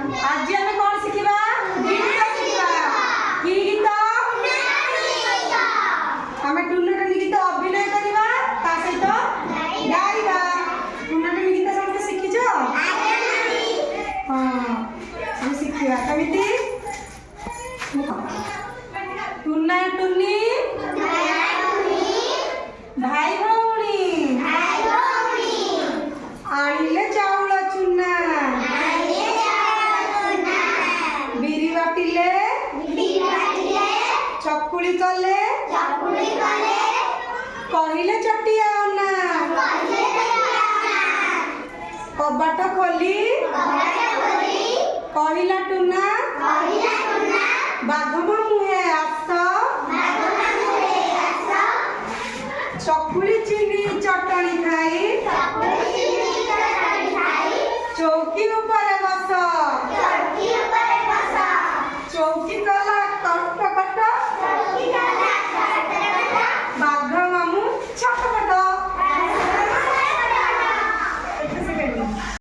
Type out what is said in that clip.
आज आम कौन शिखा गीत शिखा कि गीत आम टुनाटुनी गीत अभिनय करवा सहित गाइबा। टुनाटुनी गीत समस्त शिखिच हाँ शिखा कमी टुनाटुनी भाई भौणी आनिले चाउल चुना बिरी बाटिले चकुली कले कहिले चटिया अना कबाट खोली कहिला टुना बाघम मुहे आस चकुली चिनी चटनी खाई चौकी ऊपर बस चौकी